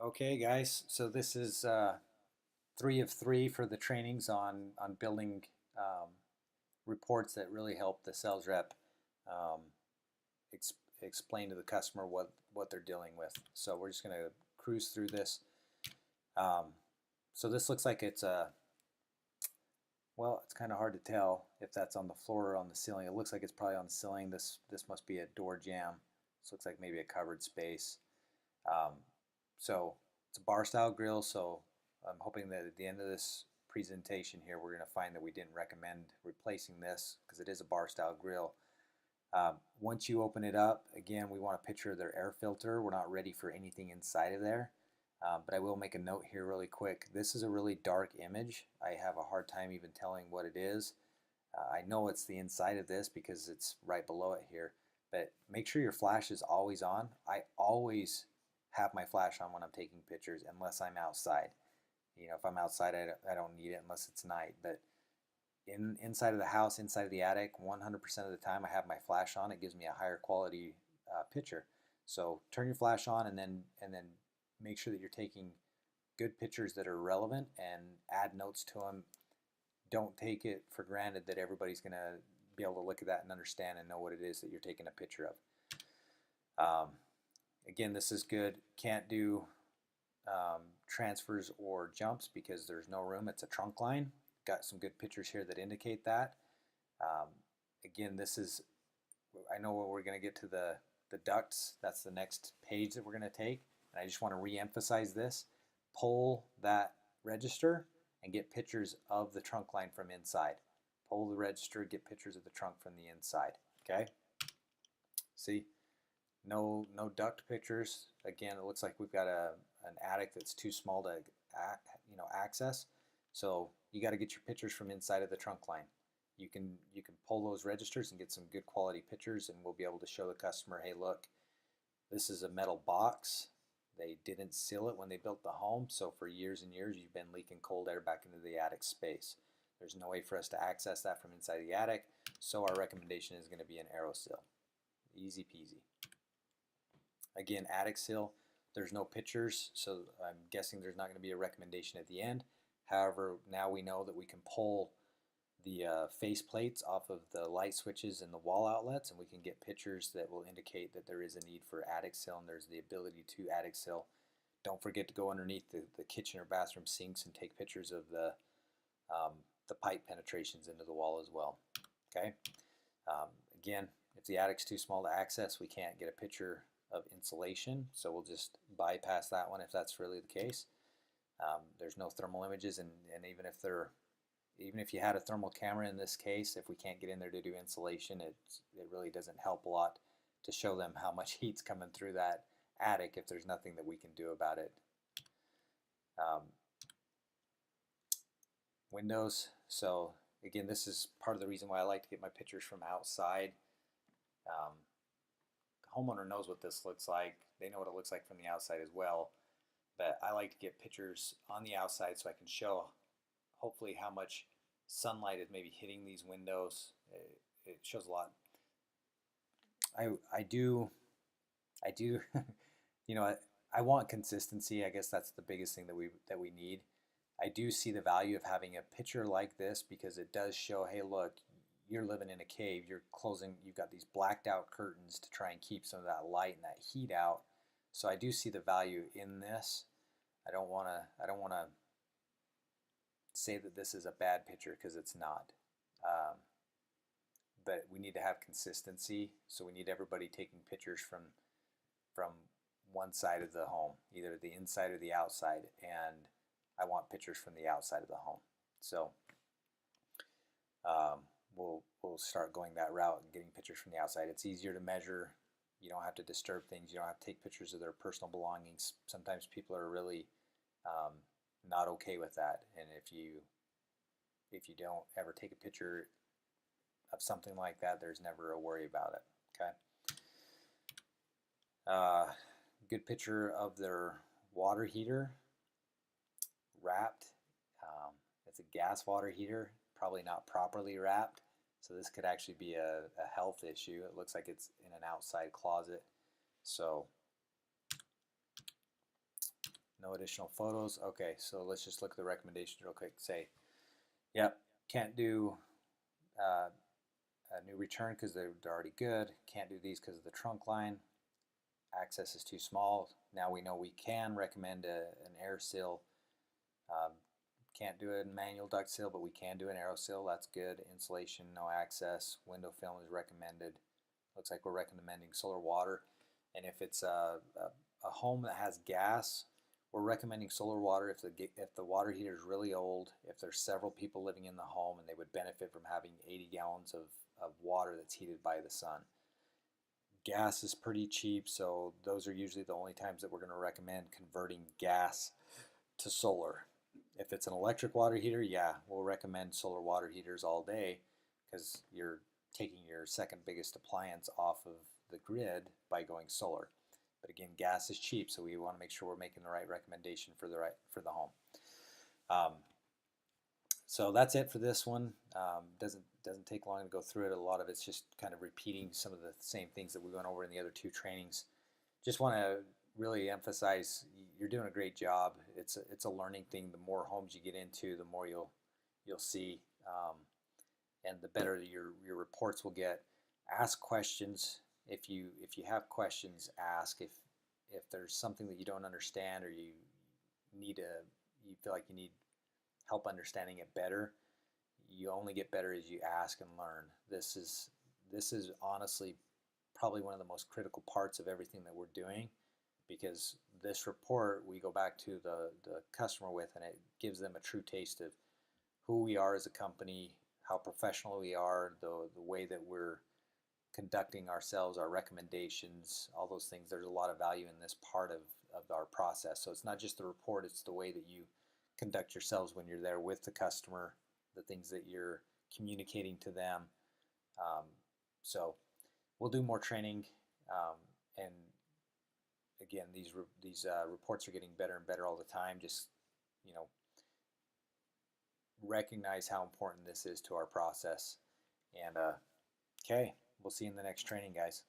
Okay, guys, so this is 3 of 3 for the trainings on building um, reports that really help the sales rep um, ex explain to the customer what they're dealing with. So we're just going to cruise through this. Um, so this looks like it's well, it's kind of hard to tell if that's on the floor or on the ceiling. It looks like it's probably on the ceiling. This must be a door jamb. This looks like maybe a covered space. Um, so it's a bar style grill, so I'm hoping that at the end of this presentation here, we're going to find that we didn't recommend replacing this because it is a bar style grill. Once you open it up, again, we want a picture of their air filter. We're not ready for anything inside of there. But I will make a note here really quick. This is a really dark image. I have a hard time even telling what it is. I know it's the inside of this because it's right below it here, but make sure your flash is always on. I always have my flash on when I'm taking pictures unless I'm outside. If I'm outside, I don't need it unless it's night. But inside of the house, inside of the attic, 100% of the time I have my flash on. It gives me a higher quality picture. So turn your flash on and then make sure that you're taking good pictures that are relevant and add notes to them. Don't take it for granted that everybody's going to be able to look at that and understand and know what it is that you're taking a picture of. Again, this is good. Can't do transfers or jumps because there's no room. It's a trunk line. Got some good pictures here that indicate that. Um, again, this is, I know we're going to get to the ducts. That's the next page that we're going to take. And I just want to re-emphasize this. Pull that register and get pictures of the trunk line from inside. Pull the register, get pictures of the trunk from the inside. Okay? See? No duct pictures. Again, it looks like we've got an attic that's too small to access. So you got to get your pictures from inside of the trunk line. You can pull those registers and get some good quality pictures, and we'll be able to show the customer, hey, look, this is a metal box. They didn't seal it when they built the home, so for years and years you've been leaking cold air back into the attic space. There's no way for us to access that from inside the attic, so our recommendation is going to be an AeroSeal. Easy peasy. Again, attic seal, there's no pictures, so I'm guessing there's not going to be a recommendation at the end. However, now we know that we can pull the face plates off of the light switches and the wall outlets, and we can get pictures that will indicate that there is a need for attic seal and there's the ability to attic seal. Don't forget to go underneath the kitchen or bathroom sinks and take pictures of the pipe penetrations into the wall as well. Okay. Again, if the attic's too small to access, we can't get a picture of insulation, so we'll just bypass that one if that's really the case. There's no thermal images, and even if you had a thermal camera in this case, if we can't get in there to do insulation, it really doesn't help a lot to show them how much heat's coming through that attic if there's nothing that we can do about it. Um, Windows. So again, this is part of the reason why I like to get my pictures from outside. Um, the homeowner knows what this looks like. They know what it looks like from the outside as well. But I like to get pictures on the outside so I can show hopefully how much sunlight is maybe hitting these windows. It shows a lot. I do I want consistency. I guess that's the biggest thing that we need. I do see the value of having a picture like this because it does show, hey, look, you're living in a cave. You've got these blacked out curtains to try and keep some of that light and that heat out. So I do see the value in this. I don't want to say that this is a bad picture because it's not. Um, but we need to have consistency. So we need everybody taking pictures from one side of the home, either the inside or the outside, and I want pictures from the outside of the home. So um, we'll start going that route and getting pictures from the outside. It's easier to measure. You don't have to disturb things. You don't have to take pictures of their personal belongings. Sometimes people are really um, not okay with that, and if you don't ever take a picture of something like that, there's never a worry about it. Okay. Good picture of their water heater wrapped. It's a gas water heater, probably not properly wrapped. So this could actually be a health issue. It looks like it's in an outside closet. So No additional photos. Okay, so let's just look at the recommendations real quick. Say, yep, can't do a new return because they're already good. Can't do these because of the trunk line. Access is too small. Now we know we can recommend an air seal. Um, can't do a manual duct seal, but we can do an aero seal. That's good. Insulation, no access. Window film is recommended. Looks like we're recommending solar water. And if it's a home that has gas, we're recommending solar water if the water heater is really old, if there's several people living in the home and they would benefit from having 80 gallons of water that's heated by the sun. Gas is pretty cheap, so those are usually the only times that we're going to recommend converting gas to solar. If it's an electric water heater, yeah, we'll recommend solar water heaters all day because you're taking your second biggest appliance off of the grid by going solar. But again, gas is cheap, so we want to make sure we're making the right recommendation for the home. So that's it for this one. Doesn't take long to go through it. A lot of it's just kind of repeating some of the same things that we went over in the other two trainings. Just want to really emphasize you're doing a great job. It's a learning thing. The more homes you get into, the more you'll see, and the better your reports will get. Ask questions. If you have questions, ask. If there's something that you don't understand or you feel like you need help understanding it better, you only get better as you ask and learn. This is honestly probably one of the most critical parts of everything that we're doing, because this report we go back to the customer with, and it gives them a true taste of who we are as a company, how professional we are, the way that we're conducting ourselves, our recommendations, all those things. There's a lot of value in this part of our process. So it's not just the report, it's the way that you conduct yourselves when you're there with the customer, the things that you're communicating to them. So we'll do more training, and again, these reports are getting better and better all the time. Just recognize how important this is to our process. And okay, we'll see you in the next training, guys.